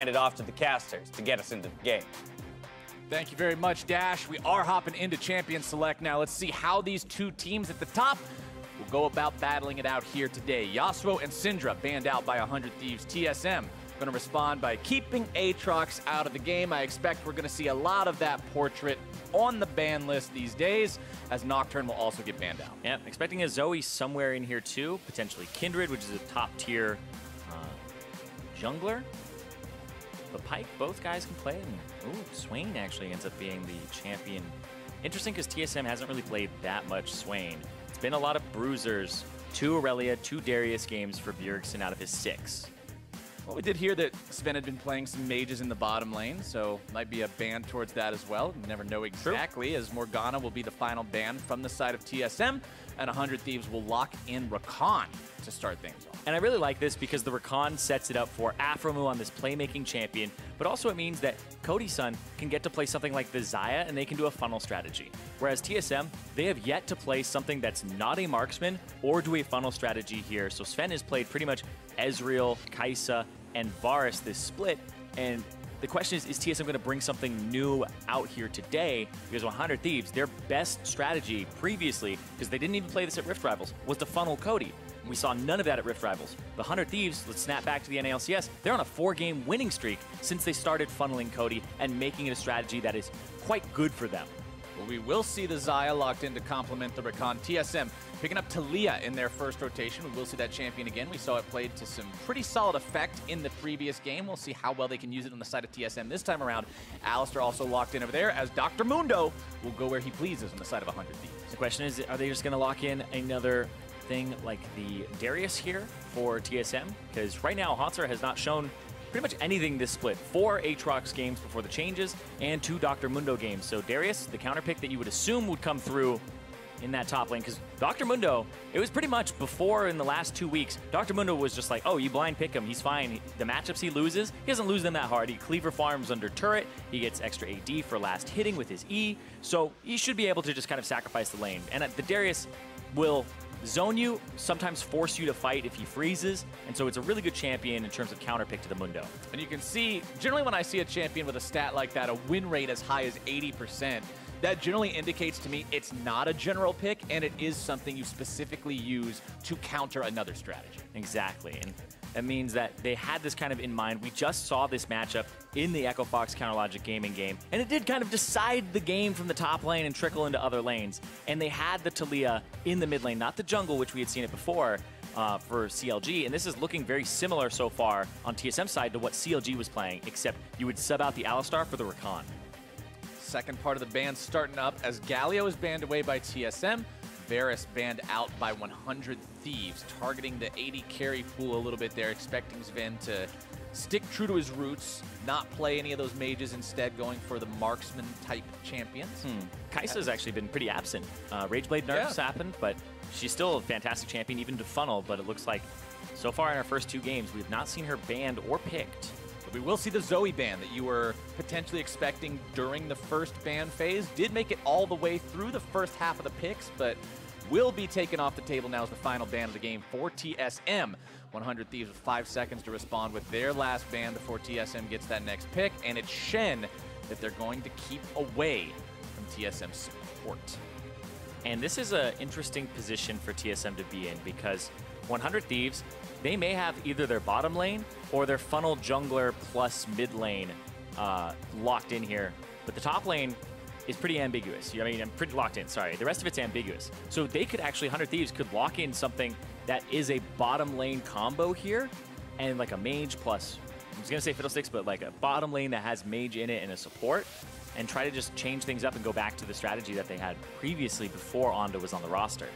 hand it off to the casters to get us into the game. Thank you very much, Dash. We are hopping into Champion Select now. Let's see how these two teams at the top will go about battling it out here today. Yasuo and Syndra banned out by 100 Thieves. TSM going to respond by keeping Aatrox out of the game. I expect we're going to see a lot of that portrait on the ban list these days, as Nocturne will also get banned out. Yeah, expecting a Zoe somewhere in here too, potentially Kindred, which is a top tier jungler. But Pyke, both guys can play, and ooh, Swain actually ends up being the champion. Interesting because TSM hasn't really played that much Swain. It's been a lot of bruisers, 2 Aurelia, 2 Darius games for Bjergsen out of his 6. Well, we did hear that Sven had been playing some mages in the bottom lane, so might be a ban towards that as well. You never know exactly, as Morgana will be the final ban from the side of TSM, and 100 Thieves will lock in Rakan to start things off. And I really like this because the Rakan sets it up for Aphromoo on this playmaking champion, but also it means that Cody-san can get to play something like the Xayah, and they can do a funnel strategy. Whereas TSM, they have yet to play something that's not a marksman or do a funnel strategy here. So Sven has played pretty much Ezreal, Kai'Sa, and Varus this split, and the question is TSM going to bring something new out here today? Because 100 Thieves, their best strategy previously, because they didn't even play this at Rift Rivals, was to funnel Cody. We saw none of that at Rift Rivals. The 100 Thieves, let's snap back to the NALCS, they're on a 4-game winning streak since they started funneling Cody and making it a strategy that is quite good for them. Well, we will see the Xayah locked in to complement the Rakan. TSM picking up Taliyah in their first rotation. We will see that champion again. We saw it played to some pretty solid effect in the previous game. We'll see how well they can use it on the side of TSM this time around. Alistar also locked in over there, as Dr. Mundo will go where he pleases on the side of 100 Thieves. The question is, are they just going to lock in another thing like the Darius here for TSM? Because right now, Hansar has not shown pretty much anything this split. 4 Aatrox games before the changes and 2 Dr. Mundo games. So Darius, the counter pick that you would assume would come through in that top lane, because Dr. Mundo, it was pretty much before in the last 2 weeks, Dr. Mundo was just like, oh, you blind pick him, he's fine. The matchups he loses, he doesn't lose them that hard. He cleaver farms under turret, he gets extra AD for last hitting with his E, so he should be able to just kind of sacrifice the lane. And the Darius will zone you, sometimes force you to fight if he freezes, and so it's a really good champion in terms of counter pick to the Mundo. And you can see, generally when I see a champion with a stat like that, a win rate as high as 80%, that generally indicates to me it's not a general pick, and it is something you specifically use to counter another strategy. Exactly, and that means that they had this kind of in mind. We just saw this matchup in the Echo Fox Counterlogic Gaming game, and it did kind of decide the game from the top lane and trickle into other lanes. And they had the Taliyah in the mid lane, not the jungle, which we had seen it before for CLG. And this is looking very similar so far on TSM side to what CLG was playing, except you would sub out the Alistar for the Rakan. Second part of the ban starting up as Galio is banned away by TSM. Varus banned out by 100 Thieves, targeting the 80 carry pool a little bit there, expecting Sven to stick true to his roots, not play any of those mages, instead going for the marksman type champions. Kai'Sa's actually been pretty absent. Rageblade nerfs happened, but she's still a fantastic champion, even to funnel, but it looks like so far in our first 2 games, we've not seen her banned or picked. But we will see the Zoe ban that you were potentially expecting during the first ban phase. Did make it all the way through the first half of the picks, but will be taken off the table now as the final ban of the game for TSM. 100 Thieves with 5 seconds to respond with their last ban before TSM gets that next pick, and it's Shen that they're going to keep away from TSM support. And this is an interesting position for TSM to be in, because 100 Thieves, they may have either their bottom lane or their funnel jungler plus mid lane locked in here. But the top lane is pretty ambiguous. I mean, I'm pretty locked in, sorry. The rest of it's ambiguous. So they could actually, 100 Thieves could lock in something that is a bottom lane combo here, and like a mage plus, I was gonna say Fiddlesticks, but like a bottom lane that has mage in it and a support, and try to just change things up and go back to the strategy that they had previously before Onda was on the roster.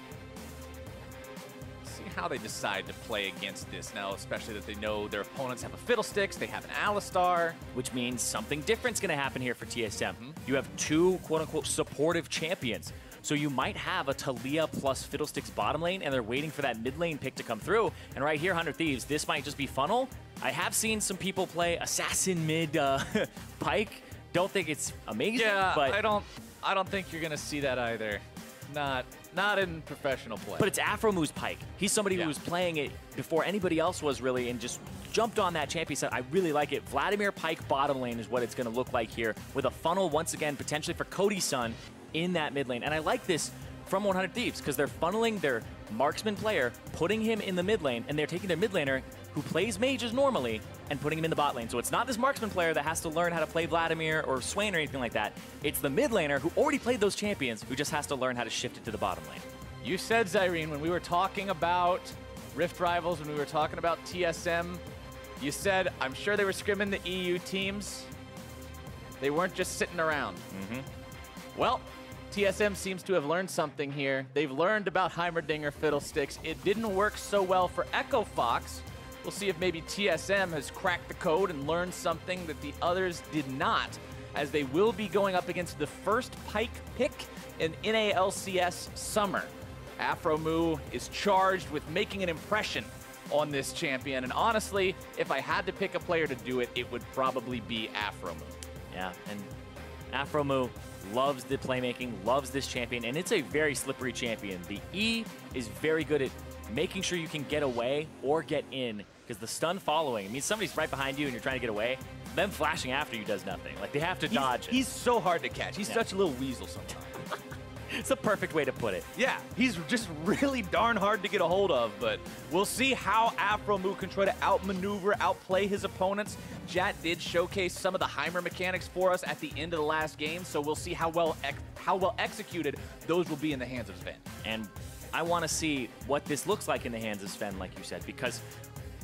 See how they decide to play against this now, especially that they know their opponents have a Fiddlesticks, they have an Alistar. Which means something different's gonna happen here for TSM. You have 2 quote-unquote supportive champions. So you might have a Taliyah plus Fiddlesticks bottom lane, and they're waiting for that mid lane pick to come through. And right here, 100 Thieves, this might just be funnel. I have seen some people play Assassin mid Pyke. Don't think it's amazing, Yeah, but I don't think you're gonna see that either. Not Not in professional play. But it's Afromoo's Pike. He's somebody who Yeah. was playing it before anybody else was really and just jumped on that champion set. I really like it. Vladimir Pike bottom lane is what it's going to look like here with a funnel once again potentially for Cody-Sun in that mid lane. And I like this from 100 Thieves because they're funneling their marksman player, putting him in the mid lane, and they're taking their mid laner who plays mages normally and putting him in the bot lane. So it's not this marksman player that has to learn how to play Vladimir or Swain or anything like that. It's the mid laner who already played those champions who just has to learn how to shift it to the bottom lane. You said, Zyrene, when we were talking about Rift Rivals, when we were talking about TSM, you said, I'm sure they were scrimming the EU teams. They weren't just sitting around. Well, TSM seems to have learned something here. They've learned about Heimerdinger Fiddlesticks. It didn't work so well for Echo Fox. We'll see if maybe TSM has cracked the code and learned something that the others did not, as they will be going up against the first Pike pick in NA LCS Summer. Afromoo is charged with making an impression on this champion, and honestly, if I had to pick a player to do it, it would probably be Afromoo. Yeah, and Afromoo loves the playmaking, loves this champion, and it's a very slippery champion. The E is very good at making sure you can get away or get in, because the stun following, it means somebody's right behind you and you're trying to get away, them flashing after you does nothing. Like, they have to dodge it. He's so hard to catch. He's such a little weasel sometimes. It's the perfect way to put it. Yeah, he's just really darn hard to get a hold of, but we'll see how Afromoo can try to outmaneuver, outplay his opponents. Jat did showcase some of the Heimer mechanics for us at the end of the last game, so we'll see how well executed those will be in the hands of Sven. And I want to see what this looks like in the hands of Sven, like you said, because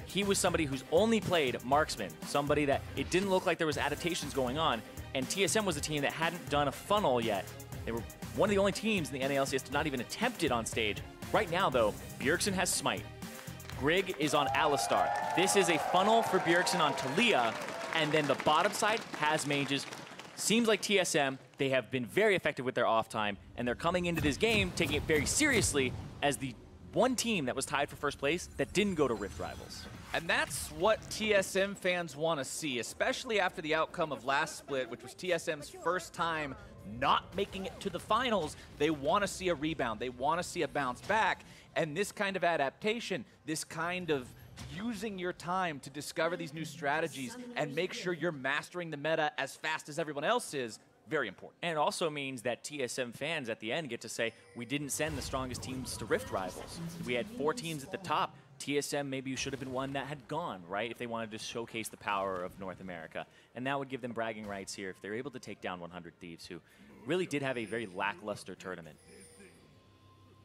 he was somebody who's only played marksman, somebody that it didn't look like there was adaptations going on, and TSM was a team that hadn't done a funnel yet. They were one of the only teams in the NALCS to not even attempt it on stage. Right now, though, Bjergsen has Smite. Grig is on Alistar. This is a funnel for Bjergsen on Talia, and then the bottom side has mages. Seems like TSM, they have been very effective with their off time, and they're coming into this game taking it very seriously as the one team that was tied for first place that didn't go to Rift Rivals. And that's what TSM fans want to see, especially after the outcome of last split, which was TSM's first time not making it to the finals. They want to see a rebound. They want to see a bounce back. And this kind of adaptation, this kind of using your time to discover these new strategies and make sure you're mastering the meta as fast as everyone else is, very important. And it also means that TSM fans at the end get to say, we didn't send the strongest teams to Rift Rivals. We had 4 teams at the top. TSM maybe should have been one that had gone, right, if they wanted to showcase the power of North America. And that would give them bragging rights here if they're able to take down 100 Thieves, who really did have a very lackluster tournament.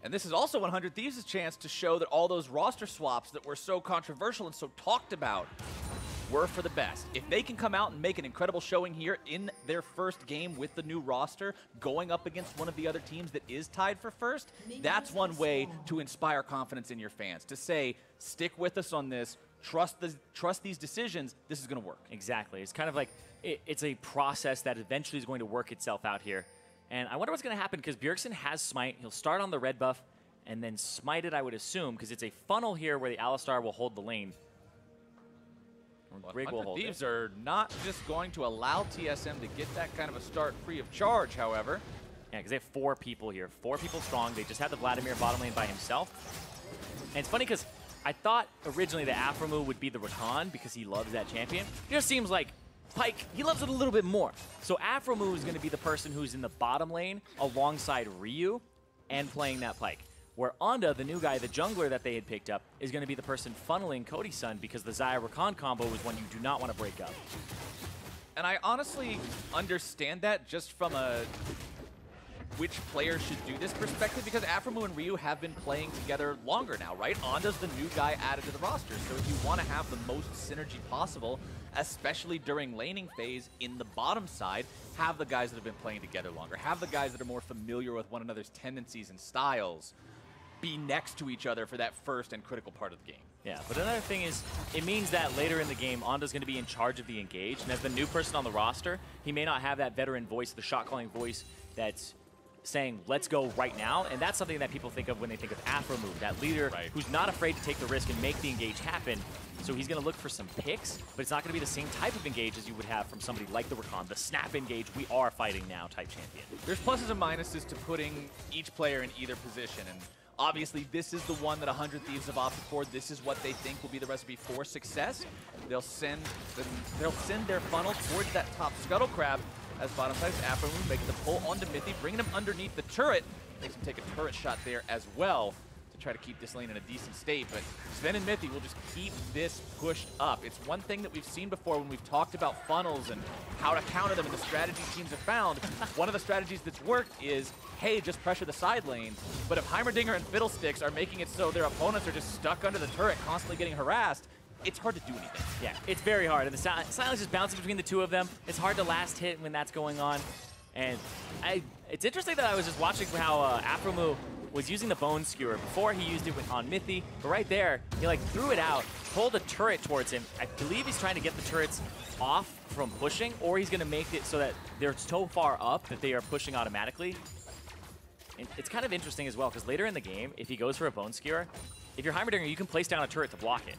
And this is also 100 Thieves' chance to show that all those roster swaps that were so controversial and so talked about were for the best. If they can come out and make an incredible showing here in their first game with the new roster, going up against one of the other teams that is tied for first, that's one way to inspire confidence in your fans, to say, stick with us on this, trust these decisions, this is going to work. Exactly. It's kind of like, it's a process that eventually is going to work itself out here. And I wonder what's going to happen, because Bjergsen has Smite. He'll start on the red buff and then smite it, I would assume, because it's a funnel here where the Alistar will hold the lane. Grig will hold Thieves are not just going to allow TSM to get that kind of a start free of charge, however. Yeah, because they have 4 people here. 4 people strong. They just have the Vladimir bottom lane by himself. And it's funny because I thought originally that Afromoo would be the Rakan because he loves that champion. It just seems like Pike, he loves it a little bit more. So Afromoo is going to be the person who's in the bottom lane alongside Ryu and playing that Pike. Where Onda, the new guy, the jungler that they had picked up, is going to be the person funneling Cody-Sun because the Xayah Rakan combo is one you do not want to break up. And I honestly understand that just from a which player should do this perspective, because Afromoo and Ryu have been playing together longer now, right? Onda's the new guy added to the roster, so if you want to have the most synergy possible, especially during laning phase in the bottom side, have the guys that have been playing together longer, have the guys that are more familiar with one another's tendencies and styles be next to each other for that first and critical part of the game. Yeah, but another thing is, it means that later in the game, Onda's going to be in charge of the engage, and as the new person on the roster, he may not have that veteran voice, the shot-calling voice that's saying, let's go right now. And that's something that people think of when they think of Afromove, that leader who's not afraid to take the risk and make the engage happen. So he's going to look for some picks, but it's not going to be the same type of engage as you would have from somebody like the Rakan, the snap engage, we are fighting now type champion. There's pluses and minuses to putting each player in either position. And obviously, this is the one that 100 Thieves have opted for. This is what they think will be the recipe for success. They'll send their funnel towards that top scuttle crab as bottom side is Afromove, making the pull onto Mythy, bringing him underneath the turret. Makes him take a turret shot there as well to try to keep this lane in a decent state. But Sven and Mythy will just keep this pushed up. It's one thing that we've seen before when we've talked about funnels and how to counter them and the strategy teams have found. One of the strategies that's worked is, hey, just pressure the side lane. But if Heimerdinger and Fiddlesticks are making it so their opponents are just stuck under the turret, constantly getting harassed, it's hard to do anything. Yeah, it's very hard. And the silence is bouncing between the two of them. It's hard to last hit when that's going on. And it's interesting that I was just watching how Afromove was using the Bone Skewer before he used it on Mythy. But right there, he like threw it out, pulled a turret towards him. I believe he's trying to get the turrets off from pushing, or he's going to make it so that they're so far up that they are pushing automatically. And it's kind of interesting as well, because later in the game, if he goes for a Bone Skewer, if you're Heimerdinger, you can place down a turret to block it.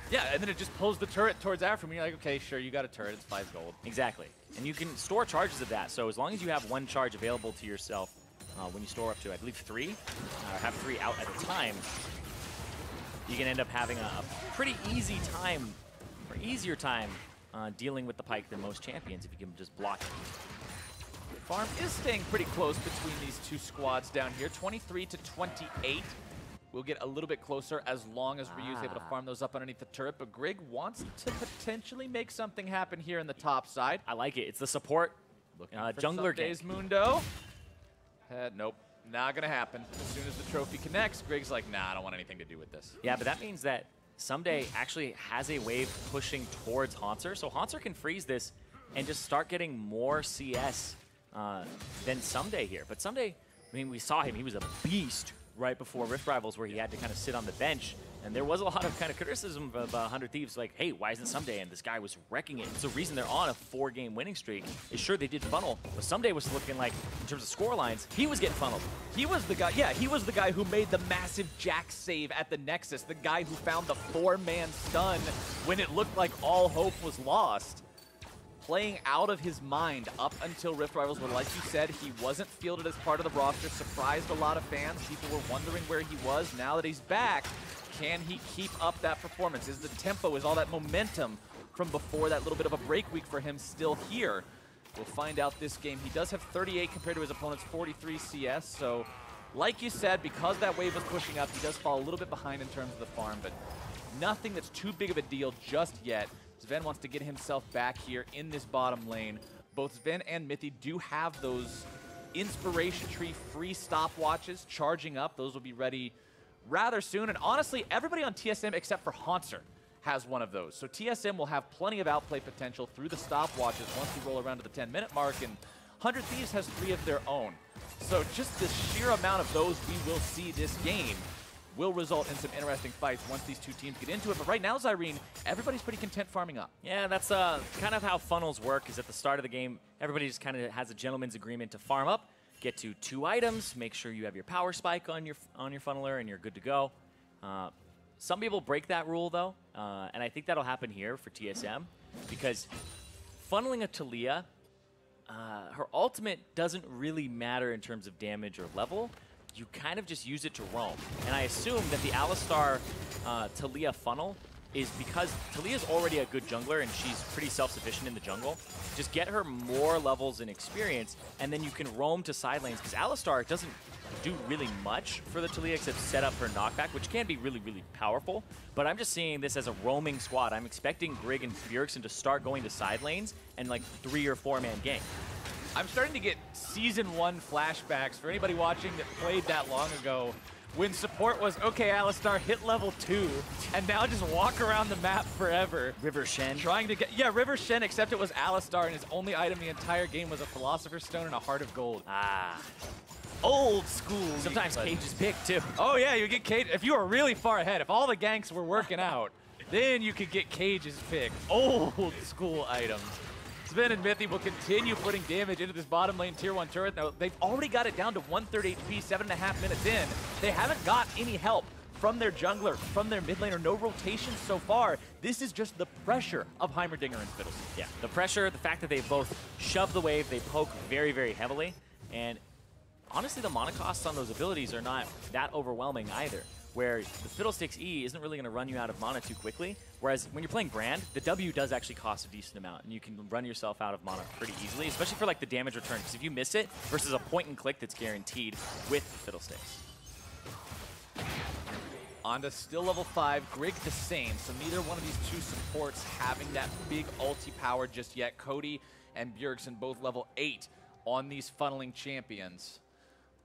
Yeah, and then it just pulls the turret towards Afro, and you're like, okay, sure, you got a turret, it's 5 gold. Exactly. And you can store charges of that, so as long as you have one charge available to yourself when you store up to, I believe, 3, or have 3 out at a time, you can end up having a pretty easy time, or easier time, dealing with the Pyke than most champions if you can just block it. The farm is staying pretty close between these two squads down here, 23 to 28. We'll get a little bit closer as long as Ryu's able to farm those up underneath the turret, but Grig wants to potentially make something happen here in the top side. I like it. It's the support jungler gank. Mundo. Nope, not gonna happen. As soon as the trophy connects, Grig's like, nah, I don't want anything to do with this. Yeah, but that means that Someday actually has a wave pushing towards Haunter, so Haunter can freeze this and just start getting more CS than Someday here. But Someday, I mean, we saw him. He was a beast right before Rift Rivals, where he had to kind of sit on the bench. And there was a lot of kind of criticism of 100 Thieves, like, hey, why isn't Someday? And this guy was wrecking it. It's the reason they're on a 4-game winning streak. Is sure they did funnel, but Someday was looking like, in terms of score lines, he was getting funneled. He was the guy, yeah, he was the guy who made the massive Jack save at the Nexus, the guy who found the 4-man stun when it looked like all hope was lost. Playing out of his mind up until Rift Rivals, where, like you said, he wasn't fielded as part of the roster, surprised a lot of fans. People were wondering where he was. Now that he's back, can he keep up that performance? Is the tempo, is all that momentum from before that little bit of a break week for him still here? We'll find out this game. He does have 38 compared to his opponent's 43 CS, so like you said, because that wave was pushing up, he does fall a little bit behind in terms of the farm, but nothing that's too big of a deal just yet. Sven wants to get himself back here in this bottom lane. Both Sven and Mythy do have those Inspiration Tree free stopwatches charging up. Those will be ready rather soon. And honestly, everybody on TSM except for Haunter has one of those. So TSM will have plenty of outplay potential through the stopwatches once we roll around to the 10-minute mark. And 100 Thieves has 3 of their own. So just the sheer amount of those we will see this game will result in some interesting fights once these two teams get into it. But right now, Zyrene, everybody's pretty content farming up. Yeah, that's kind of how funnels work, is at the start of the game, everybody just kind of has a gentleman's agreement to farm up, get to 2 items, make sure you have your power spike on your funneler, and you're good to go. Some people break that rule, though, and I think that'll happen here for TSM, because funneling a Taliyah, her ultimate doesn't really matter in terms of damage or level. You kind of just use it to roam. And I assume that the Alistar Taliyah funnel is because Taliyah's already a good jungler and she's pretty self-sufficient in the jungle. Just get her more levels and experience, and then you can roam to side lanes, because Alistar doesn't do really much for the Taliyah except set up her knockback, which can be really, really powerful. But I'm just seeing this as a roaming squad. I'm expecting Grig and Bjergsen to start going to side lanes and like 3- or 4-man gank. I'm starting to get Season 1 flashbacks for anybody watching that played that long ago, when support was, okay, Alistar, hit level 2, and now just walk around the map forever. River Shen. Trying to get, yeah, River Shen, except it was Alistar, and his only item the entire game was a Philosopher's Stone and a Heart of Gold. Ah. Old school. Sometimes Cage is picked, too. Oh, yeah, you get Cage. If you were really far ahead, if all the ganks were working out, then you could get Cage's pick. Old school items. Sven and Mythy will continue putting damage into this bottom lane tier 1 turret. Now, they've already got it down to 1/3 HP, 7.5 minutes in. They haven't got any help from their jungler, from their mid laner. No rotations so far. This is just the pressure of Heimerdinger and Fiddlesticks. Yeah, the pressure, the fact that they both shove the wave, they poke very, very heavily. And honestly, the mana costs on those abilities are not that overwhelming either, where the Fiddlesticks E isn't really going to run you out of mana too quickly, whereas when you're playing Brand, the W does actually cost a decent amount, and you can run yourself out of mana pretty easily, especially for like the damage return, because if you miss it versus a point and click that's guaranteed with Fiddlesticks. Onda still level 5, Grig the same, so neither one of these two supports having that big ulti power just yet. Cody and Bjergsen both level 8 on these funneling champions.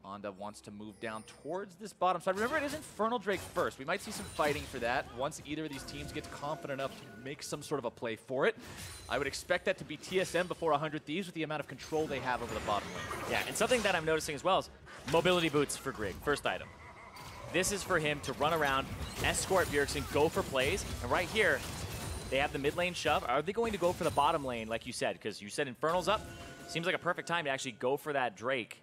Onda wants to move down towards this bottom side. Remember, it is Infernal Drake first. We might see some fighting for that once either of these teams gets confident enough to make some sort of a play for it. I would expect that to be TSM before 100 Thieves with the amount of control they have over the bottom lane. Yeah, and something that I'm noticing as well is mobility boots for Grig, first item. This is for him to run around, escort Bjergsen, go for plays, and right here, they have the mid lane shove. Are they going to go for the bottom lane, like you said? Because you said Infernal's up. Seems like a perfect time to actually go for that Drake.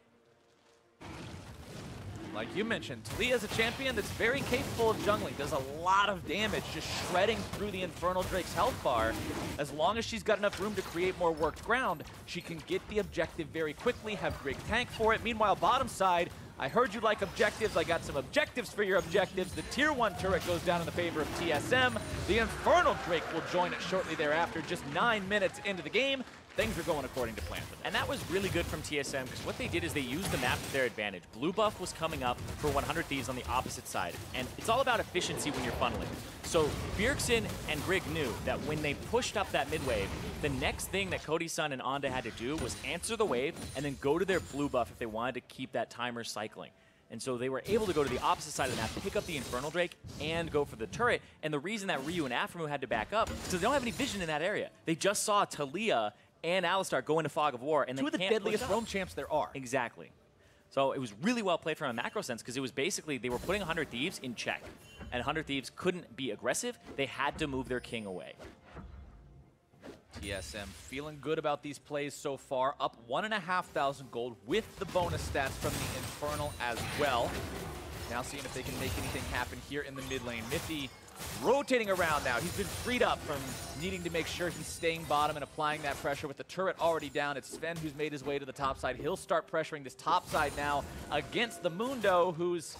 Like you mentioned, Talia's a champion that's very capable of jungling. Does a lot of damage, just shredding through the Infernal Drake's health bar. As long as she's got enough room to create more worked ground, she can get the objective very quickly, have Grig tank for it. Meanwhile, bottom side, I heard you like objectives. I got some objectives for your objectives. The tier 1 turret goes down in the favor of TSM. The Infernal Drake will join it shortly thereafter, just 9 minutes into the game. Things are going according to plan for them. And that was really good from TSM, because what they did is they used the map to their advantage. Blue buff was coming up for 100 Thieves on the opposite side, and it's all about efficiency when you're funneling. So Bjergsen and Grig knew that when they pushed up that mid wave, the next thing that Cody-san and Onda had to do was answer the wave and then go to their blue buff if they wanted to keep that timer cycling. And so they were able to go to the opposite side of the map, pick up the Infernal Drake, and go for the turret. And the reason that Ryu and Aphromoo had to back up is because they don't have any vision in that area. They just saw Talia and Alistar go into Fog of War, and two of the deadliest roam champs there are. Exactly. So it was really well played from a macro sense, because it was basically they were putting 100 Thieves in check, and 100 Thieves couldn't be aggressive. They had to move their king away. TSM feeling good about these plays so far, up 1,500 gold with the bonus stats from the Infernal as well. Now seeing if they can make anything happen here in the mid lane. Mythy rotating around now. He's been freed up from needing to make sure he's staying bottom and applying that pressure with the turret already down. It's Sven who's made his way to the top side. He'll start pressuring this top side now against the Mundo, who's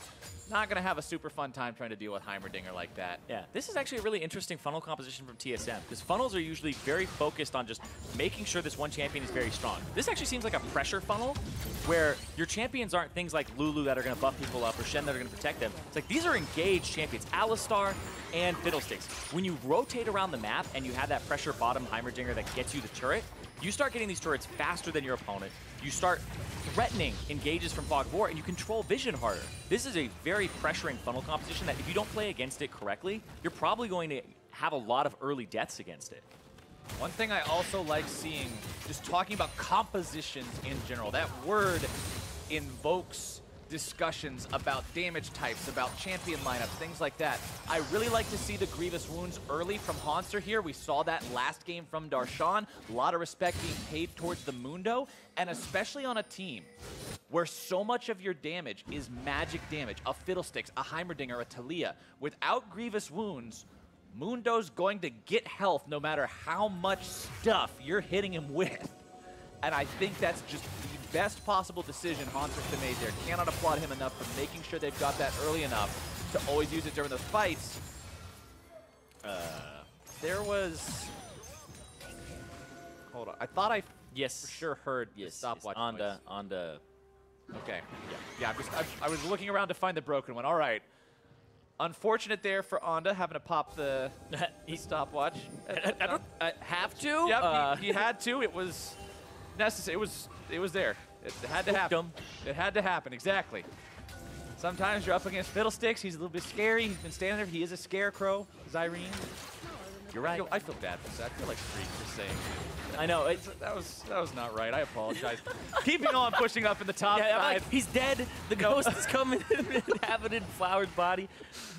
not going to have a super fun time trying to deal with Heimerdinger like that. Yeah, this is actually a really interesting funnel composition from TSM, because funnels are usually very focused on just making sure this one champion is very strong. This actually seems like a pressure funnel, where your champions aren't things like Lulu that are going to buff people up or Shen that are going to protect them. It's like these are engaged champions, Alistar and Fiddlesticks. When you rotate around the map and you have that pressure bottom Heimerdinger that gets you the turret, you start getting these turrets faster than your opponent. You start threatening engages from Fog of War, and you control vision harder. This is a very pressuring funnel composition that if you don't play against it correctly, you're probably going to have a lot of early deaths against it. One thing I also like seeing, just talking about compositions in general, that word invokes discussions about damage types, about champion lineups, things like that. I really like to see the Grievous Wounds early from Haunter here. We saw that last game from Darshan. A lot of respect being paid towards the Mundo, and especially on a team where so much of your damage is magic damage, a Fiddlesticks, a Heimerdinger, a Talia. Without Grievous Wounds, Mundo's going to get health no matter how much stuff you're hitting him with. And I think that's just the best possible decision Haunter's made there. Cannot applaud him enough for making sure they've got that early enough to always use it during those fights. There was... Hold on. I thought I for sure heard the stopwatch noise. On the... Okay. Yeah, I was looking around to find the broken one. All right. Unfortunate there for Onda having to pop the stopwatch. I don't have to? Yep, he had to. It was necessary. It was there. It had to happen. It had to happen, exactly. Sometimes you're up against Fiddlesticks. He's a little bit scary. He's been standing there. He is a scarecrow, Zyrene. You're right. I feel bad for Zach. I feel like Freak for saying. I know. That was not right. I apologize. Keeping on pushing up in the top side. Like, he's dead. The ghost is coming inhabited Flower's body.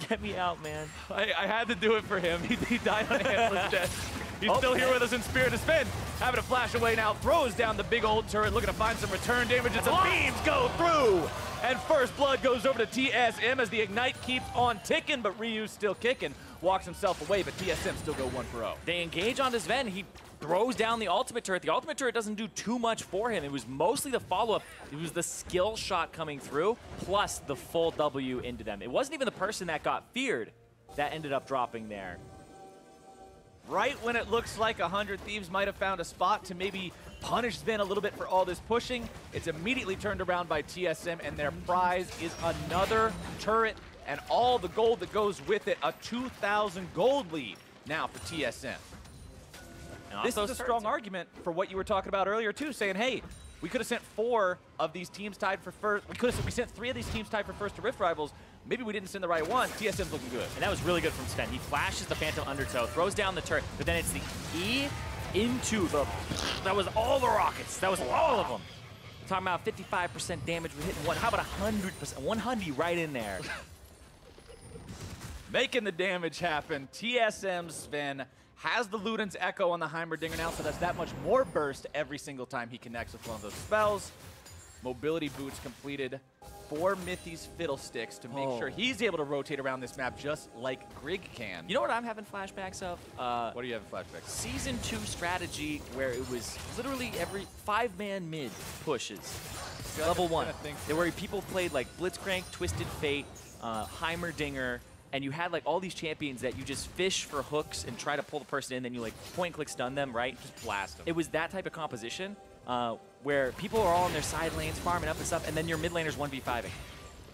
Get me out, man. I had to do it for him. He died on Antler's desk. He's still here with us in Spirit of Spin. Having to flash away now, throws down the big old turret, looking to find some return damage as the beams go through. And first blood goes over to TSM as the Ignite keeps on ticking, but Ryu's still kicking. Walks himself away, but TSM still go 1-0. They engage on this Ven. He throws down the ultimate turret. The ultimate turret doesn't do too much for him. It was mostly the follow-up. It was the skill shot coming through, plus the full W into them. It wasn't even the person that got feared that ended up dropping there. Right when it looks like 100 Thieves might have found a spot to maybe punish Sven a little bit for all this pushing, it's immediately turned around by TSM, and their prize is another turret and all the gold that goes with it. A 2,000 gold lead now for TSM. This is a strong argument for what you were talking about earlier too, saying, hey, we could have sent 4 of these teams tied for first. We sent 3 of these teams tied for first to Rift Rivals. Maybe we didn't send the right one. TSM's looking good. And that was really good from Sven. He flashes the Phantom Undertow, throws down the turret, but then it's the E into the... That was all the rockets. That was all of them. Talking about 55% damage. We're hitting one. How about 100%? 100 right in there. Making the damage happen. TSM Sven has the Luden's Echo on the Heimerdinger now, so that's that much more burst every single time he connects with one of those spells. Mobility boots completed for Mithy's Fiddlesticks to make sure he's able to rotate around this map just like Grig can. You know what I'm having flashbacks of? What do you have in flashbacks? Season 2 strategy where it was literally every 5-man mid pushes. Level 1. Where people played like Blitzcrank, Twisted Fate, Heimerdinger, and you had like all these champions that you just fish for hooks and try to pull the person in, then you like point and click stun them, right? Just blast them. It was that type of composition where people are all in their side lanes farming up and stuff, and then your mid laners 1v5ing.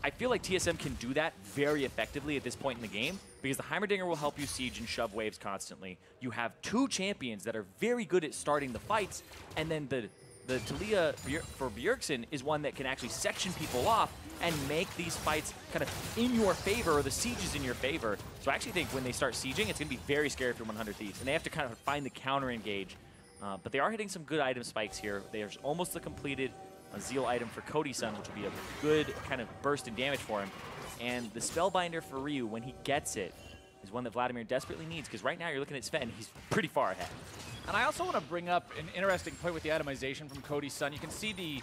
I feel like TSM can do that very effectively at this point in the game because the Heimerdinger will help you siege and shove waves constantly. You have 2 champions that are very good at starting the fights, and then the Talia for Bjergsen is one that can actually section people off and make these fights kind of in your favor, or the sieges in your favor. So I actually think when they start sieging, it's going to be very scary for 100 Thieves, and they have to kind of find the counter engage. But they are hitting some good item spikes here. There's almost the completed Zeal item for Cody-san, which will be a good kind of burst in damage for him. And the Spellbinder for Ryu, when he gets it, is one that Vladimir desperately needs, because right now you're looking at Sven, he's pretty far ahead. And I also want to bring up an interesting point with the itemization from Cody-san. You can see the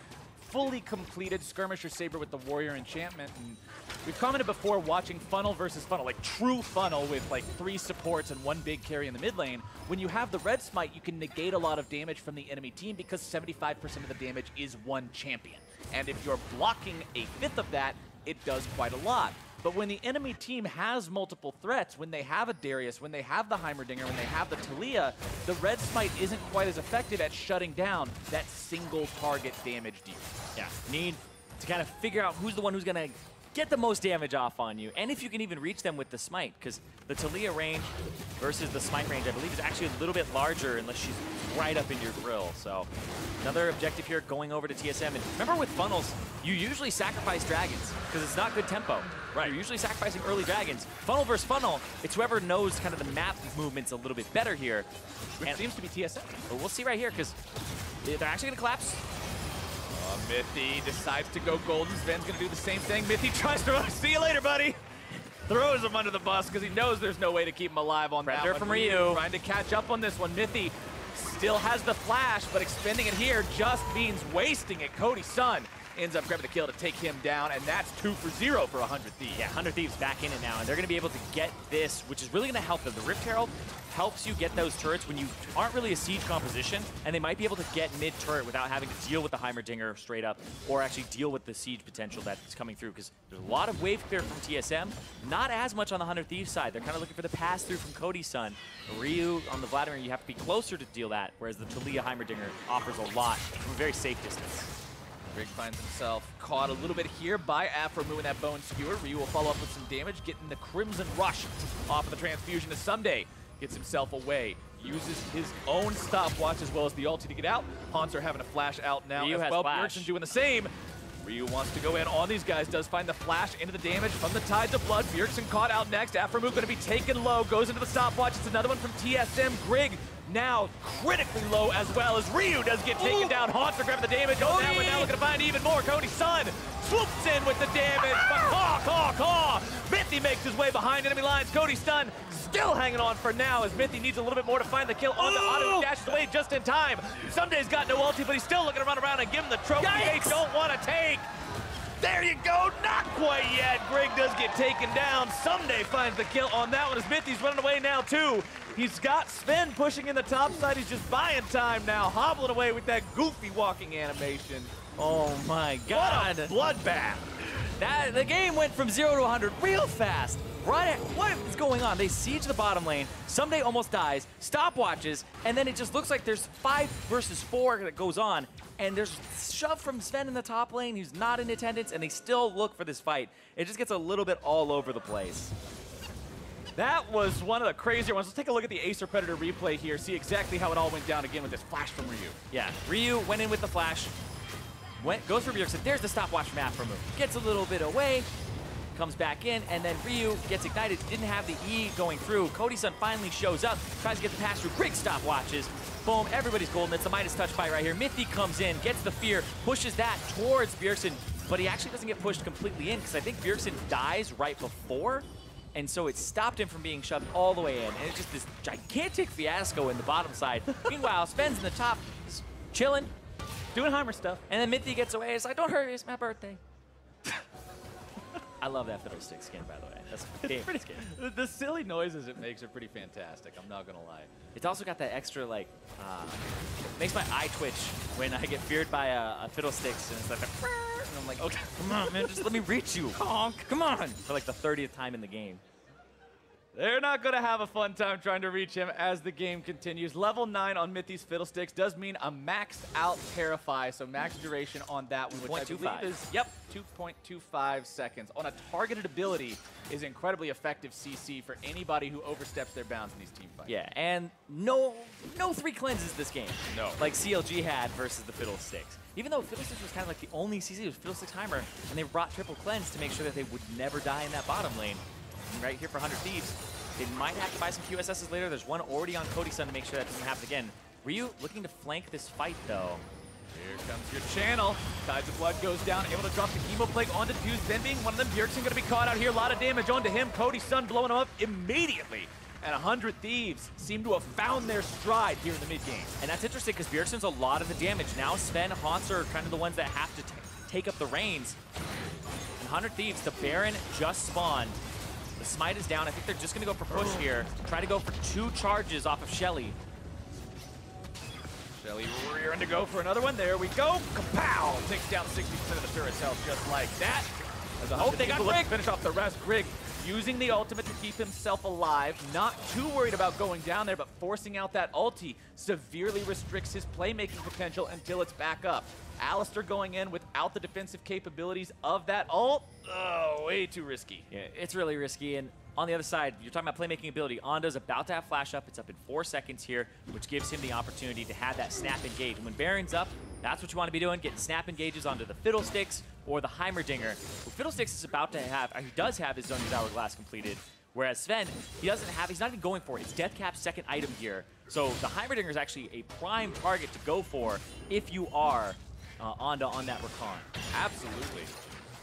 fully completed Skirmisher Saber with the Warrior Enchantment. And we've commented before watching funnel versus funnel, like true funnel with like 3 supports and 1 big carry in the mid lane. When you have the Red Smite, you can negate a lot of damage from the enemy team because 75% of the damage is 1 champion. And if you're blocking a 5th of that, it does quite a lot. But when the enemy team has multiple threats, when they have a Darius, when they have the Heimerdinger, when they have the Talia, the Red Smite isn't quite as effective at shutting down that single target damage deal. Yeah, need to kind of figure out who's the one who's going to get the most damage off on you, and if you can even reach them with the Smite, because the Talia range versus the Smite range, I believe, is actually a little bit larger unless she's right up in your grill. So another objective here going over to TSM. And remember with funnels, you usually sacrifice dragons because it's not good tempo. Right. You're usually sacrificing early dragons. Funnel versus funnel, it's whoever knows kind of the map movements a little bit better here. Which seems to be TSM. But we'll see right here because they're actually going to collapse. Mithy decides to go golden. Sven's going to do the same thing. Mithy tries to see you later, buddy. Throws him under the bus because he knows there's no way to keep him alive on that one. From Ryu. Trying to catch up on this one. Mithy still has the flash, but expending it here just means wasting it. Cody-san ends up grabbing the kill to take him down, and that's 2 for 0 for 100 Thieves. Yeah, 100 Thieves back in it now, and they're going to be able to get this, which is really going to help them. The Rift Herald helps you get those turrets when you aren't really a siege composition, and they might be able to get mid-turret without having to deal with the Heimerdinger straight up, or actually deal with the siege potential that's coming through, because there's a lot of wave clear from TSM, not as much on the 100 Thieves side. They're kind of looking for the pass-through from Cody-san. Ryu on the Vladimir, you have to be closer to deal that, whereas the Talia Heimerdinger offers a lot from a very safe distance. Rig finds himself caught a little bit here by Afromu in that Bone Skewer. Ryu will follow up with some damage, getting the Crimson Rush off of the transfusion to Someday. Gets himself away, uses his own stopwatch as well as the ulti to get out. Haunts are having a flash out now Ryu as has well. flash. Bjergsen doing the same. Ryu wants to go in on these guys, does find the flash into the damage from the Tides of Blood. Bjergsen caught out next. Afromu going to be taken low, goes into the stopwatch. It's another one from TSM. Grig now critically low as well as Ryu does get taken down. Haunter grabbing the damage. Oh, now we're now looking to find even more. Cody Sun swoops in with the damage, but Mythy makes his way behind enemy lines. Cody Stun still hanging on for now as Mythy needs a little bit more to find the kill. On the auto dashes away just in time. Sunday's got no ulti, but he's still looking to run around and give him the trophy they don't want to take. There you go, not quite yet. Greg does get taken down. Someday finds the kill on that one as Mythy's running away now too. He's got Sven pushing in the top side. He's just buying time now, hobbling away with that goofy walking animation. Oh my God. What a bloodbath. The game went from 0 to 100 real fast. Right, what is going on? They siege the bottom lane. Someday almost dies, stopwatches, and then it just looks like there's 5 versus 4 that goes on. And there's shove from Sven in the top lane, who's not in attendance, and they still look for this fight. It just gets a little bit all over the place. That was one of the crazier ones. Let's take a look at the Acer Predator replay here, see exactly how it all went down again with this flash from Ryu. Yeah, Ryu went in with the flash, goes for Bjergsen. There's the stopwatch from Aphromoo. Gets a little bit away, comes back in, and then Ryu gets ignited. Didn't have the E going through. Cody Sun finally shows up, tries to get the pass through. Great stopwatches. Boom, everybody's golden. It's a Midas touch fight right here. Mythy comes in, gets the fear, pushes that towards Bjergsen, but he actually doesn't get pushed completely in because I think Bjergsen dies right before, and so it stopped him from being shoved all the way in. And it's just this gigantic fiasco in the bottom side. Meanwhile, Sven's in the top, just chilling, doing Heimer stuff. and then Mythy gets away. It's like, don't hurry, it's my birthday. I love that Fiddlestick skin, by the way. That's a favorite skin. The silly noises it makes are pretty fantastic, I'm not gonna lie. It's also got that extra, like, makes my eye twitch when I get feared by a Fiddlesticks, and it's like, and I'm like, okay, come on, man, just let me reach you. Honk, come on. For like the 30th time in the game. They're not going to have a fun time trying to reach him as the game continues. Level 9 on Mythy's Fiddlesticks does mean a maxed out Terrify, so max duration on that one, which I believe is, 2.25 seconds. On a targeted ability is incredibly effective CC for anybody who oversteps their bounds in these team fights. Yeah, and no 3 cleanses this game. No. Like CLG had versus the Fiddlesticks. Even though Fiddlesticks was kind of like the only CC, it was Fiddlesticks Heimer, and they brought triple cleanse to make sure that they would never die in that bottom lane. And right here for 100 Thieves, they might have to buy some QSSs later. There's one already on Cody Sun to make sure that doesn't happen again. Ryu looking to flank this fight, though. Here comes your channel. Tides of Blood goes down, able to drop the Chemo Plague onto Fuse. Then being one of them, Bjergsen going to be caught out here. A lot of damage onto him. Cody Sun blowing him up immediately. And 100 Thieves seem to have found their stride here in the mid-game. And that's interesting because Bjergsen's a lot of the damage. Now Sven, Hans are kind of the ones that have to take up the reins. And 100 Thieves, the Baron just spawned. The smite is down. I think they're just going to go for push here. Try to go for 2 charges off of Shelly. Shelly rearing to go for another one. There we go. Kapow! Takes down 60% of the turret's health just like that. Oh, they got Greg. Finish off the rest. Greg using the ultimate to keep himself alive. Not too worried about going down there, but forcing out that ulti severely restricts his playmaking potential until it's back up. Alistar going in without the defensive capabilities of that ult. Oh, way too risky. Yeah, it's really risky. And on the other side, you're talking about playmaking ability. Onda's about to have flash up. It's up in 4 seconds here, which gives him the opportunity to have that snap engage. When Baron's up, that's what you want to be doing, getting snap engages onto the Fiddlesticks or the Heimerdinger. What Fiddlesticks is about to have, he does have his Zhonya's Hourglass completed, whereas Sven, he doesn't have, he's not even going for it. It's Deathcap's second item here. So the Heimerdinger is actually a prime target to go for if you are Onda on that Rakan. Absolutely.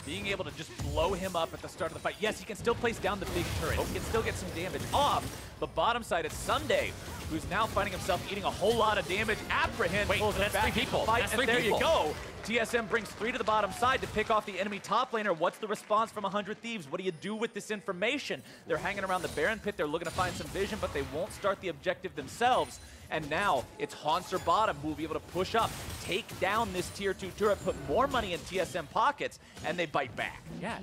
Being able to just blow him up at the start of the fight. Yes, he can still place down the big turret. He can still get some damage off. The bottom side, it's Sunday, who's now finding himself eating a whole lot of damage. Apprehend pulls it that's back 3 people. Fight, That's and 3 there people. you go. TSM brings 3 to the bottom side to pick off the enemy top laner. What's the response from 100 Thieves? What do you do with this information? They're hanging around the Baron pit. They're looking to find some vision, but they won't start the objective themselves. And now it's Haunter bottom who will be able to push up, take down this tier 2 turret, put more money in TSM pockets, and they bite back. Yeah,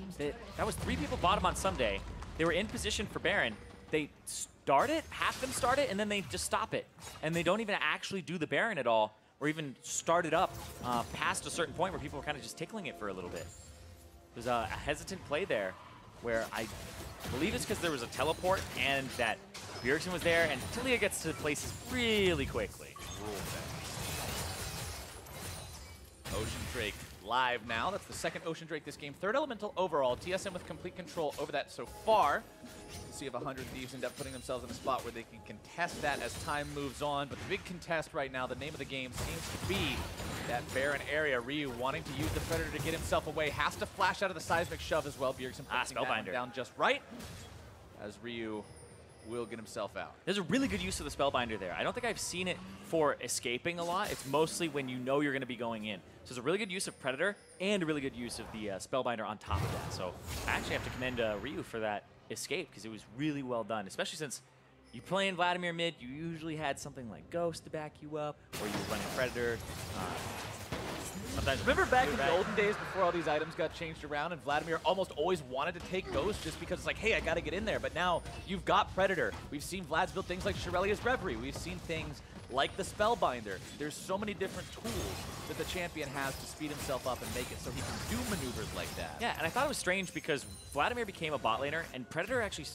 that was 3 people bottom on Sunday. They were in position for Baron. They start it, half them start it, and then they just stop it. And they don't even actually do the Baron at all, or even start it up past a certain point where people were kind of just tickling it for a little bit. There's a hesitant play there where I believe it's because there was a teleport and that Bjergsen was there, and Talia gets to places really quickly. Ocean Drake live now. That's the second Ocean Drake this game. Third Elemental overall. TSM with complete control over that so far. We'll see if 100 Thieves end up putting themselves in a spot where they can contest that as time moves on. But the big contest right now, the name of the game, seems to be that Baron area. Ryu wanting to use the Predator to get himself away. Has to flash out of the seismic shove as well. Bjergsen puts that down just right as Ryu will get himself out. There's a really good use of the Spellbinder there. I don't think I've seen it for escaping a lot. It's mostly when you know you're going to be going in. So it's a really good use of Predator and a really good use of the Spellbinder on top of that. So I actually have to commend Ryu for that escape because it was really well done, especially since you play in Vladimir mid, you usually had something like Ghost to back you up, or you were running Predator. Sometimes remember back in the olden days before all these items got changed around and Vladimir almost always wanted to take Ghost just because it's like, hey, I got to get in there. But now you've got Predator. We've seen Vlad's build things like Shirelia's Reverie. We've seen things like the Spellbinder. There's so many different tools that the champion has to speed himself up and make it so he can do maneuvers like that. Yeah, and I thought it was strange because Vladimir became a bot laner and Predator actually,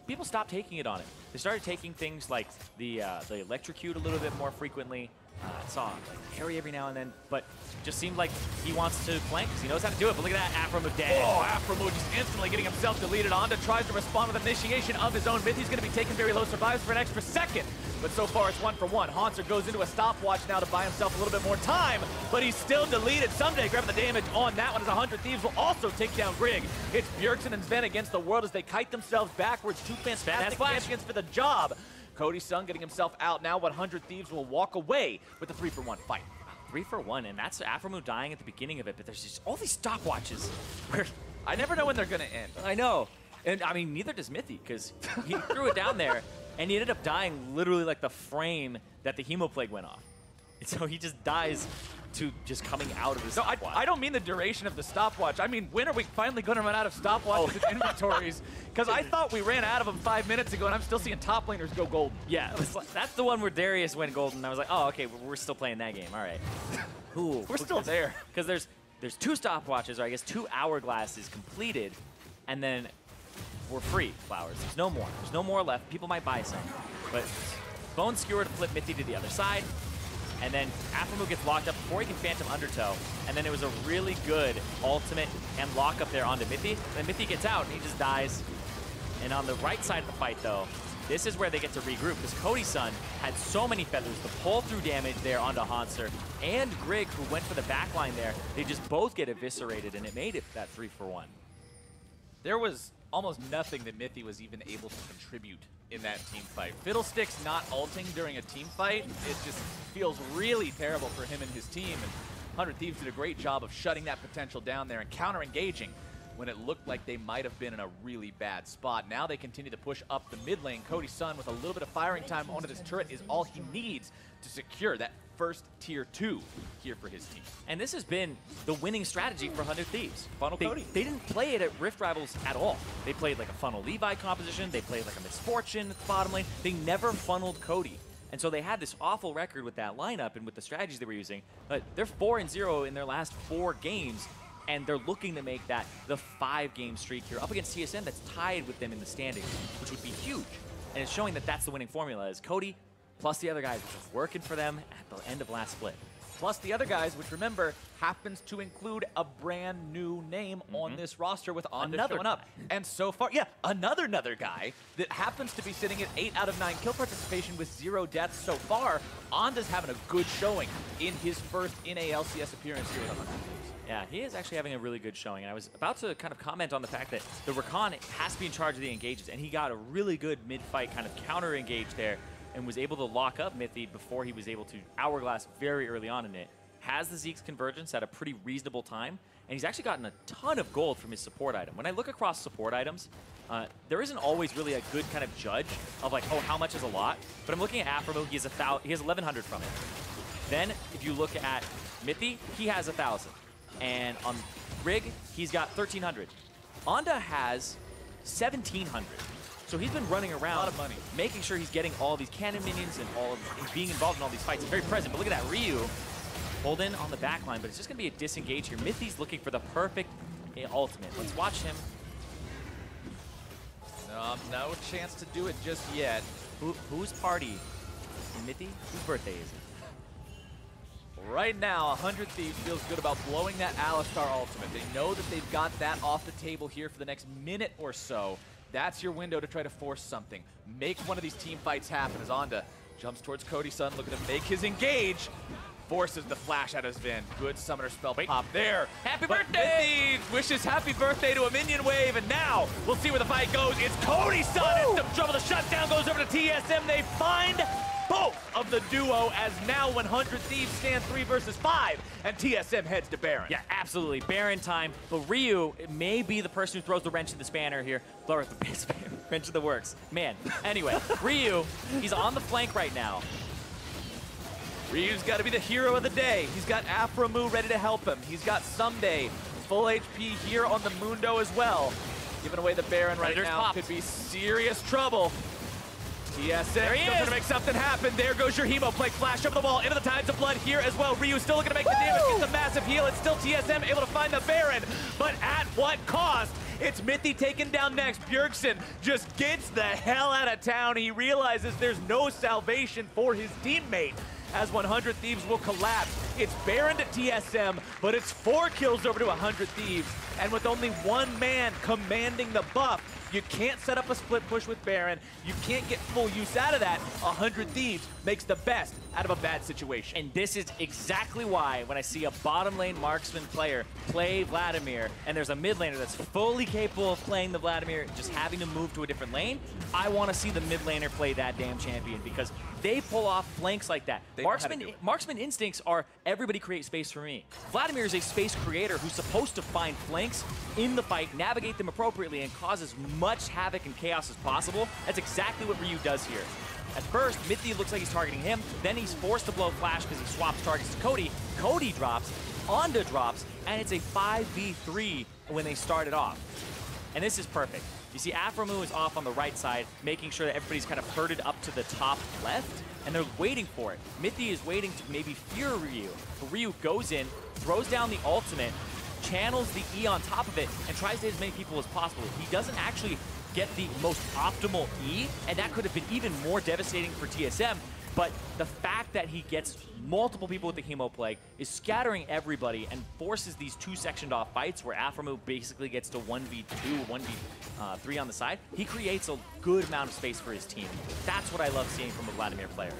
people stopped taking it on him. They started taking things like the Electrocute a little bit more frequently. I saw like parry every now and then, but just seemed like he wants to flank because he knows how to do it. But look at that Aphromoo dead. Oh, Aphromoo just instantly getting himself deleted. Onda tries to respond with initiation of his own myth. He's going to be taking very low survives for an extra second. But so far it's 1 for 1. Haunter goes into a stopwatch now to buy himself a little bit more time, but he's still deleted. Someday grabbing the damage on that one as 100 Thieves will also take down Grig. It's Bjergsen and Sven against the world as they kite themselves backwards. Two fantastic champions for the job. Cody Sun getting himself out now. 100 Thieves will walk away with the 3-for-1 fight. 3 for 1, and that's Aphromoo dying at the beginning of it, but there's just all these stopwatches where I never know when they're going to end. I know. And I mean, neither does Mithy, because he threw it down there, and he ended up dying literally like the frame that the Hemoplague went off. And so he just dies to just coming out of the stopwatch. I don't mean the duration of the stopwatch. I mean, when are we finally going to run out of stopwatches and inventories? Because I thought we ran out of them 5 minutes ago, and I'm still seeing top laners go golden. Yeah, that's the one where Darius went golden. I was like, oh, okay, we're still playing that game. All right. Cool. We're still there. Because there's 2 stopwatches, or I guess 2 hourglasses completed, and then we're free, Flowers. There's no more. There's no more left. People might buy some. But Bone Skewer to flip Mithy to the other side. And then Aphromoo gets locked up before he can Phantom Undertow. And then it was a really good ultimate and lock up there onto Mithy. And then Mithy gets out and he just dies. And on the right side of the fight, though, this is where they get to regroup because Cody Sun had so many feathers to pull through damage there onto Haunter. And Grig, who went for the backline there, they just both get eviscerated, and it made it that 3-for-1. There was almost nothing that Mithy was even able to contribute in that team fight. Fiddlesticks not ulting during a team fight, it just feels really terrible for him and his team. And 100 Thieves did a great job of shutting that potential down there and counter-engaging when it looked like they might have been in a really bad spot. Now they continue to push up the mid lane. Cody Sun with a little bit of firing time onto this turret is all he needs to secure that first tier 2 here for his team. And this has been the winning strategy for 100 Thieves. Funnel Cody. They didn't play it at Rift Rivals at all. They played like a Funnel Levi composition. They played like a Misfortune at the bottom lane. They never funneled Cody. And so they had this awful record with that lineup and with the strategies they were using. But they're 4-0 in their last 4 games. And they're looking to make that the 5-game streak here up against TSM that's tied with them in the standings, which would be huge. And it's showing that that's the winning formula is Cody plus the other guys, which was working for them at the end of last split. Plus the other guys, which remember, happens to include a brand new name on this roster with Onda showing up. And so far, yeah, another guy that happens to be sitting at 8 out of 9 kill participation with 0 deaths so far. Onda's having a good showing in his first NA LCS appearance here with 100 Thieves. Yeah, he is actually having a really good showing. And I was about to kind of comment on the fact that the Rakan has to be in charge of the engages, and he got a really good mid-fight kind of counter-engage there and was able to lock up Mithy before he was able to hourglass very early on in it. Has the Zeke's convergence at a pretty reasonable time, and he's actually gotten a ton of gold from his support item. When I look across support items, there isn't always really a good kind of judge of like, oh, how much is a lot? But I'm looking at Aphromoo, he has 1,100 from it. Then if you look at Mithy, he has 1,000. And on Rig, he's got 1,300. Onda has 1,700. So he's been running around, a lot of money, making sure he's getting all these cannon minions and being involved in all these fights. He's very present. But look at that, Ryu pulled in on the back line, but it's just going to be a disengage here. Mithy's looking for the perfect ultimate. Let's watch him. No chance to do it just yet. Whose party? Mithy? Whose birthday is it? Right now, 100 Thieves feels good about blowing that Alistar ultimate. They know that they've got that off the table here for the next minute or so. That's your window to try to force something. Make one of these team fights happen as Onda jumps towards Cody Sun, looking to make his engage. Forces the flash out of Sven. Good summoner spell pop there. Happy But birthday! Mithy wishes happy birthday to a minion wave, and now we'll see where the fight goes. It's Cody Sun. Instant trouble. The shutdown goes over to TSM. They find both of the duo as now 100 Thieves stand 3 versus 5, and TSM heads to Baron. Yeah, absolutely. Baron time. But Ryu may be the person who throws the wrench in the spanner here. Or the wrench in the works. Man. Anyway, Ryu, he's on the flank right now. Ryu's got to be the hero of the day. He's got Aframu ready to help him. He's got Someday full HP here on the Mundo as well. Giving away the Baron right now popped. could be serious trouble. TSM still he trying is. to make something happen. There goes your Hemo Plague. Flash over the wall. Into the Tides of Blood here as well. Ryu still looking to make the damage. Gets a massive heal. It's still TSM able to find the Baron. But at what cost? It's Mithy taken down next. Bjergsen just gets the hell out of town. He realizes there's no salvation for his teammate as 100 Thieves will collapse. It's Baron to TSM, but it's 4 kills over to 100 Thieves. And with only one man commanding the buff, you can't set up a split push with Baron. You can't get full use out of that. 100 Thieves makes the best out of a bad situation. And this is exactly why when I see a bottom lane marksman player play Vladimir, and there's a mid laner that's fully capable of playing the Vladimir, just having to move to a different lane, I want to see the mid laner play that damn champion because they pull off flanks like that. Marksman instincts are everybody create space for me. Vladimir is a space creator who's supposed to find flanks in the fight, navigate them appropriately, and cause as much havoc and chaos as possible. That's exactly what Ryu does here. At first, Mithy looks like he's targeting him, then he's forced to blow Flash because he swaps targets to Cody. Cody drops, Onda drops, and it's a 5v3 when they start it off. And this is perfect. You see Aframu is off on the right side, making sure that everybody's kind of herded up to the top left, and they're waiting for it. Mithy is waiting to maybe fear Ryu. But Ryu goes in, throws down the ultimate, channels the E on top of it, and tries to hit as many people as possible. He doesn't actually get the most optimal E, and that could have been even more devastating for TSM. But the fact that he gets multiple people with the Hemo Plague is scattering everybody and forces these 2 sectioned off fights where Aframu basically gets to 1v2, 1v3 on the side. He creates a good amount of space for his team. That's what I love seeing from a Vladimir player.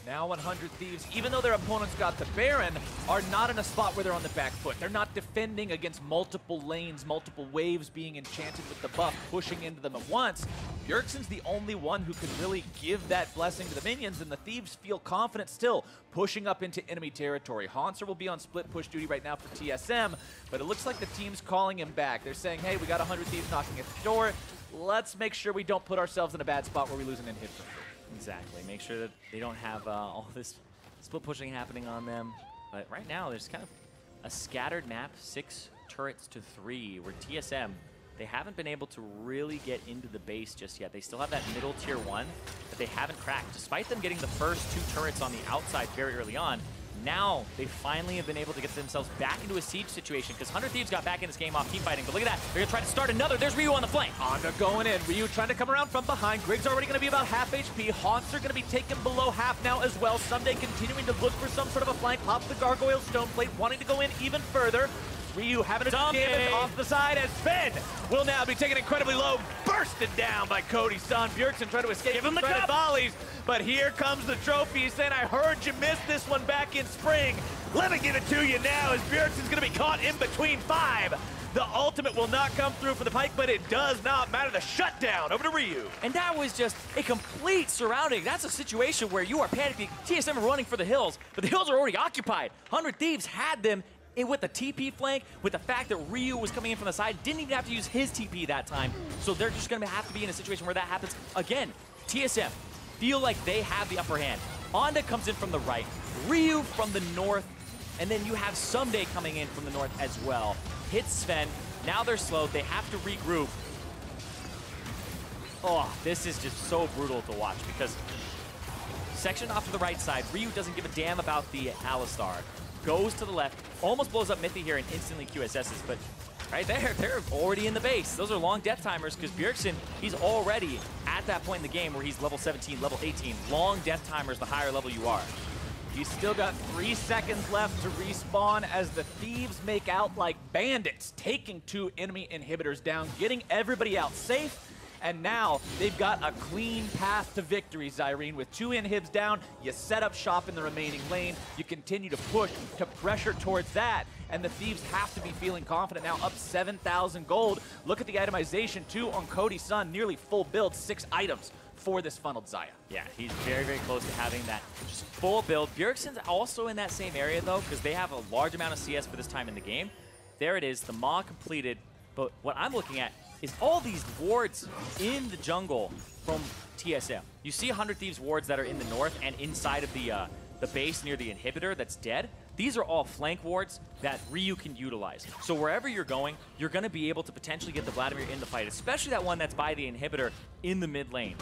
Now 100 Thieves, even though their opponents got the Baron, are not in a spot where they're on the back foot. They're not defending against multiple lanes, multiple waves being enchanted with the buff, pushing into them at once. Bjergsen's the only one who can really give that blessing to the minions, and the Thieves feel confident still pushing up into enemy territory. Haunser will be on split push duty right now for TSM, but it looks like the team's calling him back. They're saying, hey, we got 100 Thieves knocking at the door. Let's make sure we don't put ourselves in a bad spot where we lose an in-hit for free. Exactly. Make sure that they don't have all this split pushing happening on them. But right now, there's kind of a scattered map, 6 turrets to 3, where TSM, they haven't been able to really get into the base just yet. They still have that middle tier 1 that they haven't cracked. Despite them getting the first 2 turrets on the outside very early on, now they finally have been able to get themselves back into a siege situation because 100 Thieves got back in this game off team fighting. But look at that. They're going to try to start another. There's Ryu on the flank. Onda going in. Ryu trying to come around from behind. Griggs already going to be about half HP. Haunts are going to be taken below half now as well. Someday continuing to look for some sort of a flank. Pops the Gargoyle Stone Plate, wanting to go in even further. Ryu having a damage off the side as Sven will now be taken incredibly low, bursted down by Cody Sun. Bjergsen trying to escape Give him the credit cup. volleys, but here comes the trophy. He's saying, I heard you missed this one back in spring. Let me give it to you now as Bjergsen's going to be caught in between 5. The ultimate will not come through for the Pike, but it does not matter. The shutdown over to Ryu. And that was just a complete surrounding. That's a situation where you are panicking. TSM are running for the hills, but the hills are already occupied. 100 Thieves had them with the TP flank, with the fact that Ryu was coming in from the side, didn't even have to use his TP that time. So they're just going to have to be in a situation where that happens. Again, TSM feel like they have the upper hand. Onda comes in from the right, Ryu from the north, and then you have Someday coming in from the north as well. Hits Sven. Now they're slowed. They have to regroup. Oh, this is just so brutal to watch because section off to the right side. Ryu doesn't give a damn about the Alistar. Goes to the left, almost blows up Mithy here and instantly QSS's, but right there, they're already in the base. Those are long death timers because Bjergsen, he's already at that point in the game where he's level 17, level 18. Long death timers the higher level you are. He's still got 3 seconds left to respawn as the Thieves make out like bandits, taking 2 enemy inhibitors down, getting everybody out safe. And now they've got a clean path to victory, Zyrene. With 2 inhibs down, you set up shop in the remaining lane. You continue to push to pressure towards that. And the Thieves have to be feeling confident now, up 7,000 gold. Look at the itemization, too, on Cody Sun. Nearly full build, 6 items for this funneled Xayah. Yeah, he's very, very close to having that just full build. Bjergsen's also in that same area, though, because they have a large amount of CS for this time in the game. There it is, the Maw completed. But what I'm looking at is all these wards in the jungle from TSM. You see 100 Thieves wards that are in the north and inside of the base near the inhibitor that's dead. These are all flank wards that Ryu can utilize. So wherever you're going, you're going to be able to potentially get the Vladimir in the fight, especially that one that's by the inhibitor in the mid lane.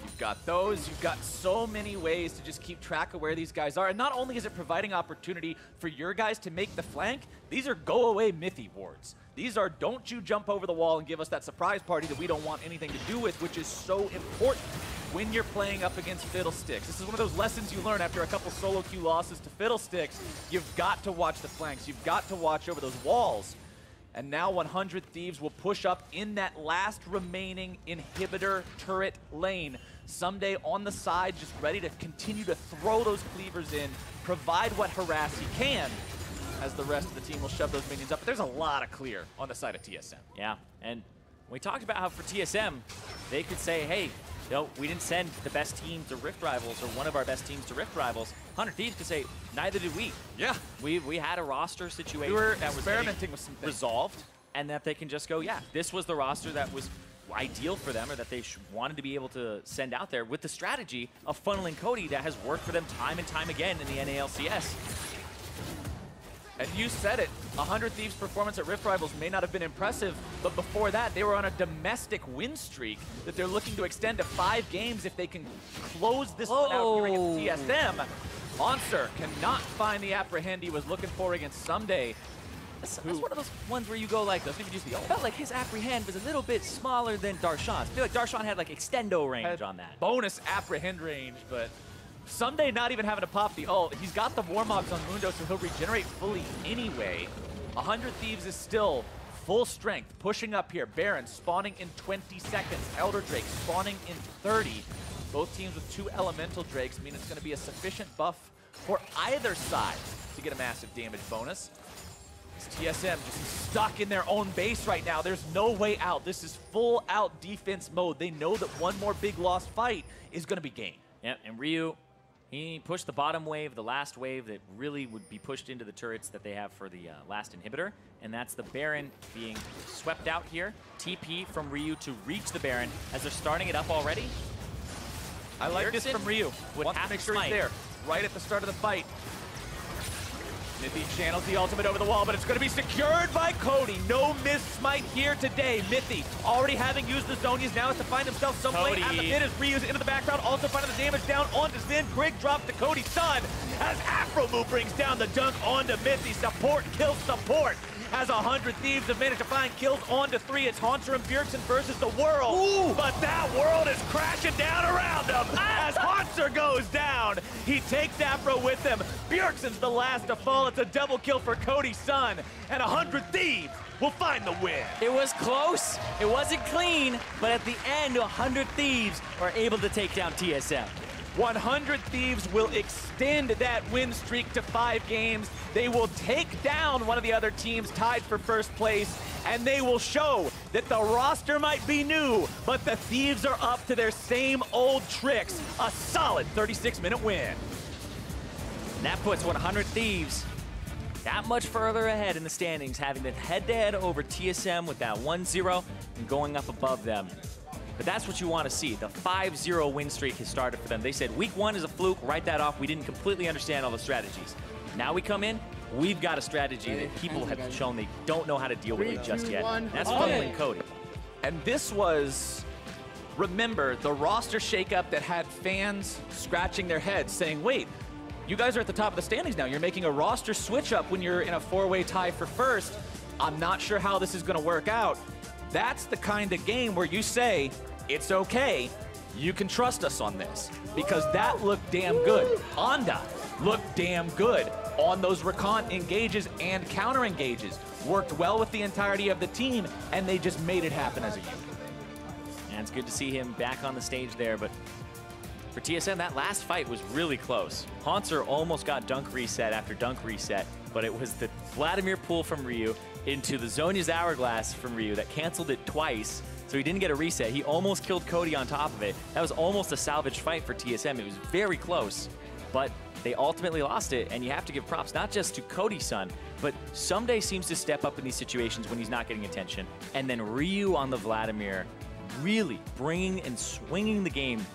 You've got those, you've got so many ways to just keep track of where these guys are. And not only is it providing opportunity for your guys to make the flank, these are go-away Mithy wards. These are don't you jump over the wall and give us that surprise party that we don't want anything to do with, which is so important when you're playing up against Fiddlesticks. This is one of those lessons you learn after a couple solo queue losses to Fiddlesticks. You've got to watch the flanks. You've got to watch over those walls. And now 100 Thieves will push up in that last remaining inhibitor turret lane. Someday on the side, just ready to continue to throw those cleavers in, provide what harass he can, as the rest of the team will shove those minions up. But there's a lot of clear on the side of TSM. Yeah, and we talked about how for TSM, they could say, hey, no, we didn't send the best team to Rift Rivals or one of our best teams to Rift Rivals. 100 Thieves could say, neither did we. Yeah. We had a roster situation we were that was experimenting with some things. Resolved, and that they can just go, yeah, this was the roster that was ideal for them, or that they wanted to be able to send out there with the strategy of funneling Cody that has worked for them time and time again in the NALCS. And you said it, 100 Thieves' performance at Rift Rivals may not have been impressive, but before that, they were on a domestic win streak that they're looking to extend to 5 games if they can close this one out here against TSM. Monster cannot find the apprehend he was looking for against Someday. That's one of those ones where you go like, doesn't even use the ult. Felt like his apprehend was a little bit smaller than Darshan's. I feel like Darshan had like extendo range on that. Bonus apprehend range, but Someday not even having to pop the ult. He's got the Warmogs on Mundo, so he'll regenerate fully anyway. 100 Thieves is still full strength, pushing up here. Baron spawning in 20 seconds. Elder Drake spawning in 30. Both teams with 2 Elemental Drakes mean it's going to be a sufficient buff for either side to get a massive damage bonus. TSM just stuck in their own base right now. There's no way out. This is full out defense mode. They know that one more big lost fight is going to be game. Yeah, and Ryu, he pushed the bottom wave, the last wave that really would be pushed into the turrets that they have for the last inhibitor, and that's the Baron being swept out here. TP from Ryu to reach the Baron as they're starting it up already. I like this from Ryu. Wants to make sure he's there right at the start of the fight. Mithy channels the ultimate over the wall, but it's going to be secured by Cody. No miss smite here today. Mithy already having used the Zonias now has to find himself some way at the pit as Ryu's into the background, also finding the damage down onto Zen. Grig drop to Cody Sun as Afromu brings down the dunk onto Mithy. Support kills support. As 100 Thieves have managed to find kills onto 3. It's Haunter and Bjergsen versus the world. Ooh. But that world is crashing down around him as Haunter goes down. He takes Afro with him. Bjergsen's the last to fall. It's a double kill for Cody Sun. And 100 Thieves will find the win. It was close. It wasn't clean. But at the end, 100 Thieves are able to take down TSM. 100 Thieves will extend that win streak to 5 games. They will take down one of the other teams tied for first place, and they will show that the roster might be new, but the Thieves are up to their same old tricks. A solid 36-minute win. And that puts 100 Thieves that much further ahead in the standings, having the head-to-head over TSM with that 1-0 and going up above them. But that's what you want to see. The 5-0 win streak has started for them. They said week 1 is a fluke, write that off. We didn't completely understand all the strategies. Now we come in, we've got a strategy that people have shown they don't know how to deal with it just yet. That's funneling Cody. And this was, remember, the roster shakeup that had fans scratching their heads saying, wait, you guys are at the top of the standings now. You're making a roster switch up when you're in a 4-way tie for first. I'm not sure how this is going to work out. That's the kind of game where you say, it's okay. you can trust us on this, because that looked damn good. Onda looked damn good on those recon engages and counter engages. Worked well with the entirety of the team, and they just made it happen as a unit. And it's good to see him back on the stage there, but for TSM, that last fight was really close. Haunter almost got dunk reset after dunk reset, but it was the Vladimir pull from Ryu into the Zhonya's Hourglass from Ryu that canceled it twice, so he didn't get a reset. He almost killed Cody on top of it. That was almost a salvage fight for TSM. It was very close, but they ultimately lost it, and you have to give props not just to Cody-san, but Someday seems to step up in these situations when he's not getting attention, and then Ryu on the Vladimir really bringing and swinging the game